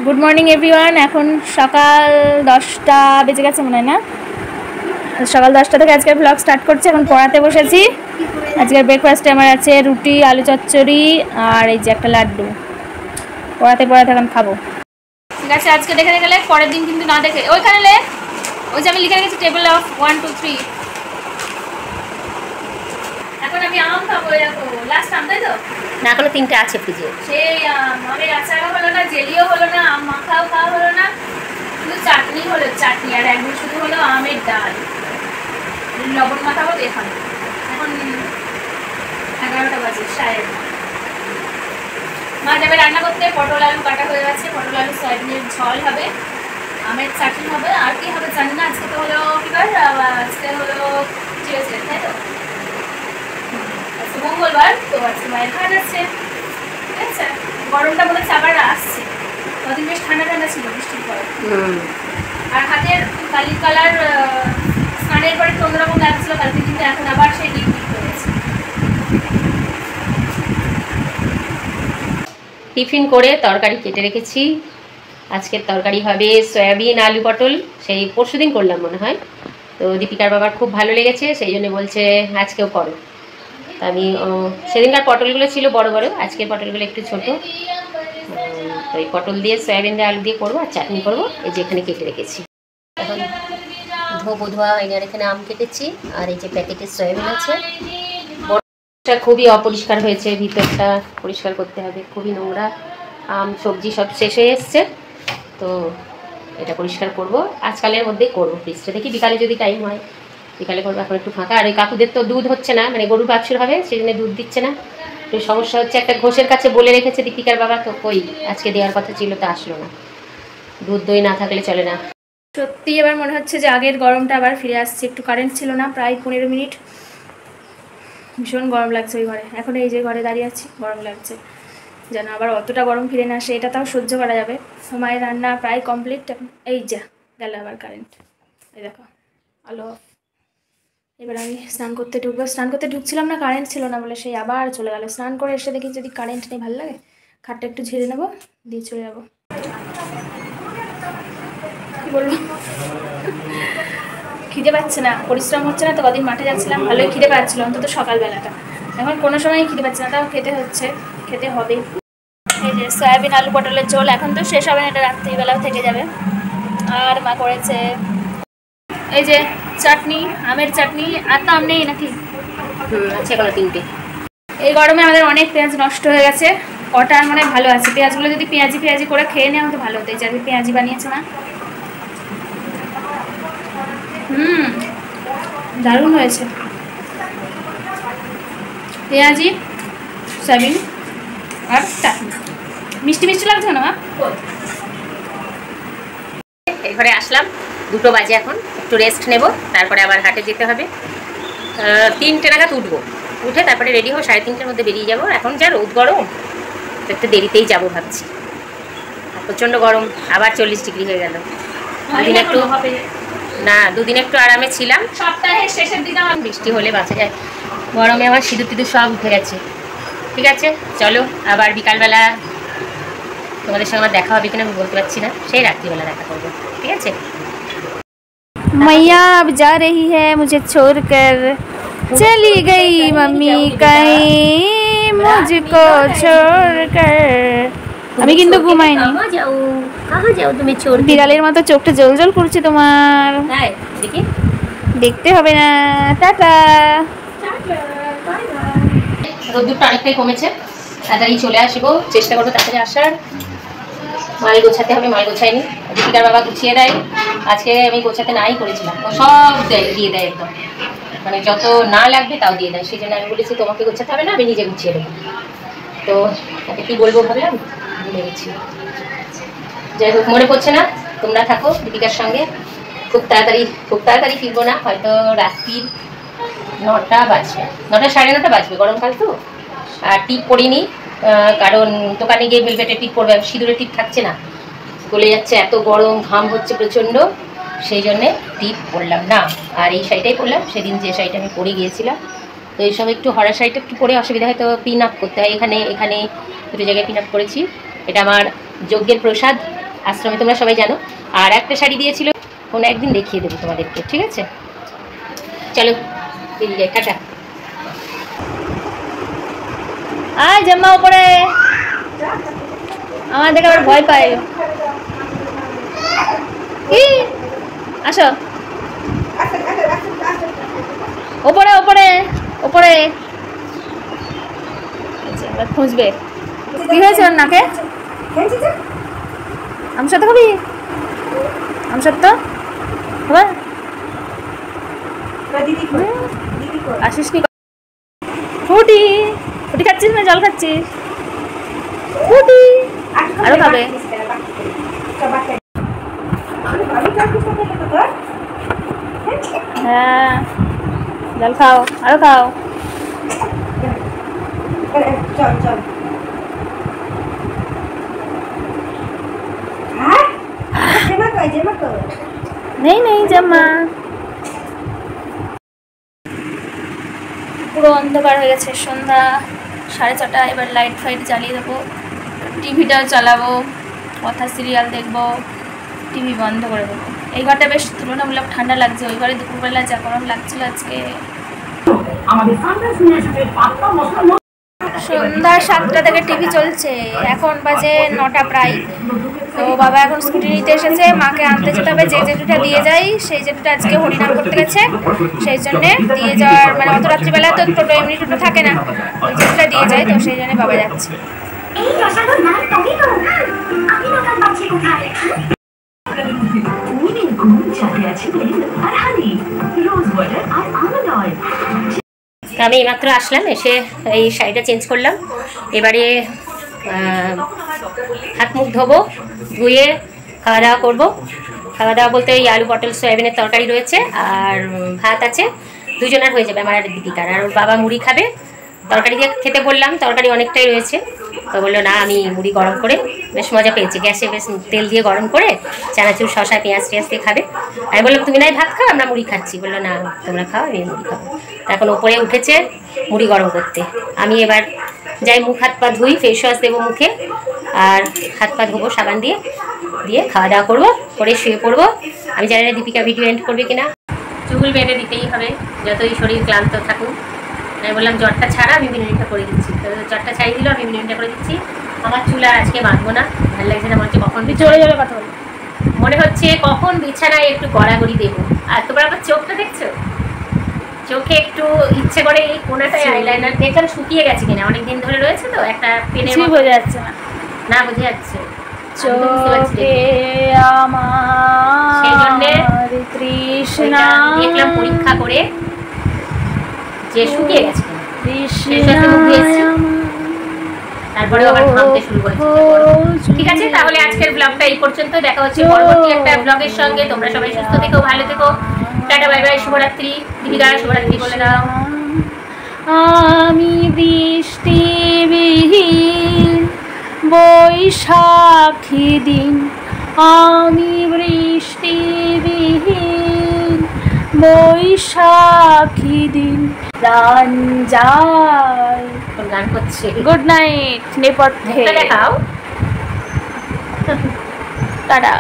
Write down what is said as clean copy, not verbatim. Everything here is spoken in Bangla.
Good morning everyone. এখন সকাল 10টা বেজে গেছে মনে হয় না, সকাল 10টা থেকে আজকের ব্লগ স্টার্ট করছি। এখন পড়াতে বসেছি। আজকের ব্রেকফাস্টে আমার আছে রুটি, আলু চচ্চড়ি আর এই যে একটা লাড্ডু। পড়াতে পড়াতে এখন খাবো। ঠিক আছে, আজকে দেখে গেলে পরের দিন কিন্তু না দেখে ওইখানে ওই যে আমি লিখে রেখেছি টেবিল অফ 1 2 3। এখন আমি আম খাবো, দেখো লাস্ট আম, তাই তো? না, এখনো 3টে আছে ফ্রিজে। সেই আমের আচারও হলো না, জেলিও হলো না, আম মাখাও খাওয়া হলো না, শুধু চাটনি হলো, চাটনি। আর একদিন শুধু হলো আমের ডাল, লবণ মাখাবো এখন। এখন 11টা বাজে শায়ের। মা যাবে রান্না করতে। পটল আলু কাটা হয়ে গেছে, পটল আলু সয়াবিনের ঝোল হবে, আমের চাটনি হবে, আর কি হবে জানি না। আজকে তো হলো কি বার? আজকে হলো টিউসডে, তাই তো? আজকে মঙ্গলবার, তো আজকে মায়ের ভাত আছে। ঠিক আছে, গরমটা মনে হচ্ছে আবার আসছে। কদিন বেশ ঠান্ডা ঠান্ডা ছিল বৃষ্টির পরে। আর হাতের কালি কালার স্নানের পরে একটু অন্যরকম লাগছিল কালকে, কিন্তু এখন আবার সেই ডিপ ডিপ হয়ে গেছে। টিফিন করে তরকারি কেটে রেখেছি। আজকের তরকারি হবে সয়াবিন আলু পটল। সেই পরশুদিন করলাম মনে হয়, তো দীপিকার বাবার খুব ভালো লেগেছে, সেই জন্য বলছে আজকেও করো। তা আমি সেদিনকার পটলগুলো ছিল বড় বড়, আজকের পটলগুলো একটু ছোট। তো এই পটল দিয়ে সয়াবিন দিয়ে আলু দিয়ে করবো, আর চাটনি করবো। এই যে এখানে কেটে রেখেছি। এখন ধোয়া হয়নি, আর এখানে আম কেটেছি, আর এই যে প্যাকেটের সয়াবিন আছে। বড়টা খুবই অপরিষ্কার হয়েছে, ভিতরটা পরিষ্কার করতে হবে, খুবই নোংরা। আম সবজি সব শেষ হয়ে এসছে, তো এটা পরিষ্কার করব। আজকালের মধ্যেই করবো, ফ্রিজটা দেখি বিকালে যদি টাইম হয় বিকালে করবো। এখন একটু ফাঁকা। আর ওই কাকুদের তো দুধ হচ্ছে না, মানে গরু বাছুর হবে, সেই জন্য দুধ দিচ্ছে না। একটু সমস্যা হচ্ছে। একটা ঘোষের কাছে বলে রেখেছে দীপিকার বাবা, তো কই আজকে দেওয়ার কথা ছিল, তো আসলো না। দুধ দই না থাকলে চলে না। সত্যি এবার মনে হচ্ছে যে আগের গরমটা আবার ফিরে আসছে। একটু কারেন্ট ছিল না প্রায় 15 মিনিট, ভীষণ গরম লাগছে ওই ঘরে। এখন এই যে ঘরে দাঁড়িয়ে আছি, গরম লাগছে যেন আবার অতটা গরম ফিরে না আসে, এটা তাও সহ্য করা যাবে। মায়ের রান্না প্রায় কমপ্লিট। এখন এই যা গেল আবার কারেন্ট, এই দেখো আলো। এবার আমি স্নান করতে ঢুকবো। স্নান করতে ঢুকছিলাম না, কারেন্ট ছিল না বলে, সেই আবার চলে গেল। স্নান করে এসে দেখি যদি কারেন্ট নেই, ভালো লাগে। খাটটা একটু ঝেড়ে নেবো, দিয়ে চলে যাবো। কি বলবো, খিদে পাচ্ছে না, পরিশ্রম হচ্ছে না তো। কদিন মাঠে যাচ্ছিলাম, ভালোই খিদে পাচ্ছিল, অন্তত সকালবেলাটা। এখন কোনো সময় খিদে পাচ্ছে না, তাও খেতে হচ্ছে, খেতে হবে। এই যে সয়াবিন আলু পটলের ঝোল, এখন তো শেষ হবে না, এটা রাত্রিবেলাও থেকে যাবে। আর মা করেছে এই যে চাটনি, আমের চাটনি। আর তো আম নেই নাকি? আছে এখনো 3টে। এই গরমে আমাদের অনেক পেঁয়াজ নষ্ট হয়ে গেছে, কটা আর মানে ভালো আছে। পেঁয়াজগুলো যদি পেঁয়াজি করে খেয়ে নেওয়া তো ভালো হতো। এই যে আমি পেঁয়াজি বানিয়েছে না, দারুণ হয়েছে। পেঁয়াজি, সয়াবিন আর চাটনি। মিষ্টি মিষ্টি লাগছে না মা? এই ঘরে আসলাম, 2টো বাজে, এখন একটু রেস্ট নেব, তারপরে আবার হাটে যেতে হবে। 3টে নাগাদ উঠবো, উঠে তারপরে রেডি হবো, 3:30টার মধ্যে বেরিয়ে যাবো। এখন যা রোদ গরম, তো একটু দেরিতেই যাবো ভাবছি। প্রচণ্ড গরম, আবার 40 ডিগ্রি হয়ে গেল। দুদিন একটু না, দুদিন একটু আরামে ছিলাম, সপ্তাহের শেষের দিকে আমার বৃষ্টি হলে বাঁচা যায়। গরমে আমার সিঁদুর টিঁদুর সব উঠে গেছে। ঠিক আছে, চলো আবার বিকালবেলা তোমাদের সঙ্গে আমার দেখা হবে কিনা আমি বলতে পারছি না, সেই রাত্রিবেলা দেখা করবো। ঠিক আছে। मैया अब जा रही है मुझे छोड़कर, चली गई मम्मी कहीं मुझको छोड़कर। আমি কিন্তু ঘুমাইনি। কাহা যাও তুমি? ছোড় বিড়ালের মতো চোখটা জল জল করছে তোমার, তাই দেখি। দেখতে হবে না। টাটা। রোদ্দুরটা অনেকটাই কমেছে, তাড়াতাড়ি চলে আসবো, চেষ্টা করবো তাড়াতাড়ি আসার। মাল গোছাতে হবে, মাল গোছাইনি, দীপিকার বাবা গুছিয়ে দেয়। আজকে আমি গোছাতে নাই করেছিলাম, ও সব দিয়ে দেয় একদম, মানে যত না লাগবে তাও দিয়ে দেয়। সেই জন্য আমি বলেছি তোমাকে গোছাতে হবে না, আমি নিজে গুছিয়ে দেবো। তো তাকে কী বলবো ভাবলাম, ভুলে গেছি। যাই হোক, মনে পড়ছে না, তোমরা থাকো দীপিকার সঙ্গে। খুব তাড়াতাড়ি ফিরবো না, হয়তো রাত্রির 9টা বাজবে, 9টা 9:30 বাজবে, গরমকাল তো। আর টিপ পরিনি, কারণ দোকানে গিয়ে ভেলভেটের টিপ পরবে, সিঁদুরের টিপ থাকছে না, গলে যাচ্ছে, এত গরম, ঘাম হচ্ছে প্রচণ্ড, সেই জন্যে টিপ পরলাম না। আর এই শাড়িটাই পরলাম, সেদিন যে শাড়িটা আমি পরে গিয়েছিলাম। তো এইসব একটু হরা শাড়িটা একটু পরে অসুবিধা হয়, তো পিন আপ করতে হয়। এখানে 2টো জায়গায় পিন আপ করেছি। এটা আমার যজ্ঞের প্রসাদ, আশ্রমে, তোমরা সবাই জানো। আর একটা শাড়ি দিয়েছিল, কোনো একদিন দেখিয়ে দেবো তোমাদেরকে, ঠিক আছে? চলো বেরিয়ে যাই, টাটা। আয় জাম্মা উপরে, আমার দেখে আবার ভয় পায়। কি আসো ওপরে ওপরে ওপরে, খুঁজবে। কি হয়েছে ওর নাকে? আমসত্ব খাবি? আমসত্ব খাবার আসিস নি? ফুটি ফুটি খাচ্ছিস না জল খাচ্ছিস? ফুটি আরো খাবে। হ্যাঁ জল খাও, আরো খাও। চল চল নেই নেই জাম্মা। পুরো অন্ধকার হয়ে গেছে, সন্ধ্যা 4:30। এবার লাইট ফাইট জ্বালিয়ে দেবো, টিভিটাও চালাবো, কথা সিরিয়াল দেখবো, টিভি বন্ধ করে দেবো। এই ঘরটা বেশ তুলনামূলক ঠান্ডা লাগছে, ওই ঘরে দুপুরবেলা যা গরম লাগছিল আজকে। সন্ধ্যা 7টা থেকে টিভি চলছে, এখন বাজে 9টা প্রায়। তো বাবা এখন স্কুটি নিতে এসেছে, মাকে আনতে যেতে হবে। যে জেঠুটা দিয়ে যাই, সেই জেঠুটা আজকে হরিনাম করতে গেছে, সেই জন্যে দিয়ে যাওয়ার, মানে অত রাত্রিবেলা তো টোটো, এমনি টোটো থাকে না, ওই জেঠুটা দিয়ে যায়, তো সেই জন্য বাবা যাচ্ছে। আমি এইমাত্র আসলাম, এসে এই শাড়িটা চেঞ্জ করলাম। এবারে হাত মুখ ধোবো, ধুয়ে খাওয়া দাওয়া করবো। খাওয়া দাওয়া বলতে এই আলু পটল সয়াবিনের তরকারি রয়েছে, আর ভাত আছে, দুজনের হয়ে যাবে, আমার আর দীপিকার। আর ওর বাবা মুড়ি খাবে, তরকারি দিয়ে খেতে বললাম, তরকারি অনেকটাই রয়েছে। তো বললো না, আমি মুড়ি গরম করে, বেশ মজা পেয়েছি, গ্যাসে বেশ তেল দিয়ে গরম করে চানাচুর শশা পেঁয়াজ টেঁয়াজ দিয়ে খাবে। আমি বললাম তুমি নাই ভাত খাও, আমরা মুড়ি খাচ্ছি। বললো না তোমরা খাও, আমি মুড়ি খাবো। এখন ওপরে উঠেছে মুড়ি গরম করতে। আমি এবার যাই মুখ হাত পা ধুই, ফেস ওয়াশ দেবো মুখে, আর হাত পা ধোবো সাবান দিয়ে, দিয়ে খাওয়া দাওয়া করবো, করে শুয়ে পড়বো। আমি জানি না দীপিকা ভিডিও এন্ড করবে কিনা, চুল বেঁধে দিতেই হবে যতই শরীর ক্লান্ত থাকুক। আমি বললাম জ্বরটা ছাড়া, আমি মিনিটটা করে দিচ্ছি। তো জ্বরটা ছাড়িয়ে দিল, আমি মিনিটটা করে দিচ্ছি। আমার চুল আর আজকে বাঁধবো না, ভালো লাগছে না, মনে হচ্ছে কখন চলে যাবে কথা বলে, মনে হচ্ছে কখন বিছানায় একটু গড়াগড়ি দেবো। আর তোমরা আমার চোখটা দেখছো, চোখে একটু ইচ্ছে করে এই কোনাটায় আইলাইনার দেখলাম, শুকিয়ে গেছে কিনা, অনেকদিন ধরে রয়েছে তো, একটা পেনের কিছুই বোঝা যাচ্ছে না, না বোঝা যাচ্ছে চোখে আমার সেই জন্যে তৃষ্ণা দেখলাম পরীক্ষা করে যে শুকিয়ে গেছে কিনা। তৃষ্ণা তারপরে আবার ঘামতে শুরু করেছে। ঠিক আছে, তাহলে আজকের ব্লগটা এই পর্যন্ত, দেখা হচ্ছে পরবর্তী একটা ব্লগের সঙ্গে। তোমরা সবাই সুস্থ থেকো, ভালো থেকো, টাটা বাই বাই, শুভরাত্রি। দীপিকা শুভরাত্রি বলে দাও। আমি বৃষ্টিবিহীন বৈশাখী দিন, আমি বৃষ্টিবিহীন বৈশাখী দিন, প্রাণ যায়। গান করছে। গুড নাইট নেপথ্যে, দেখাও, টাটা।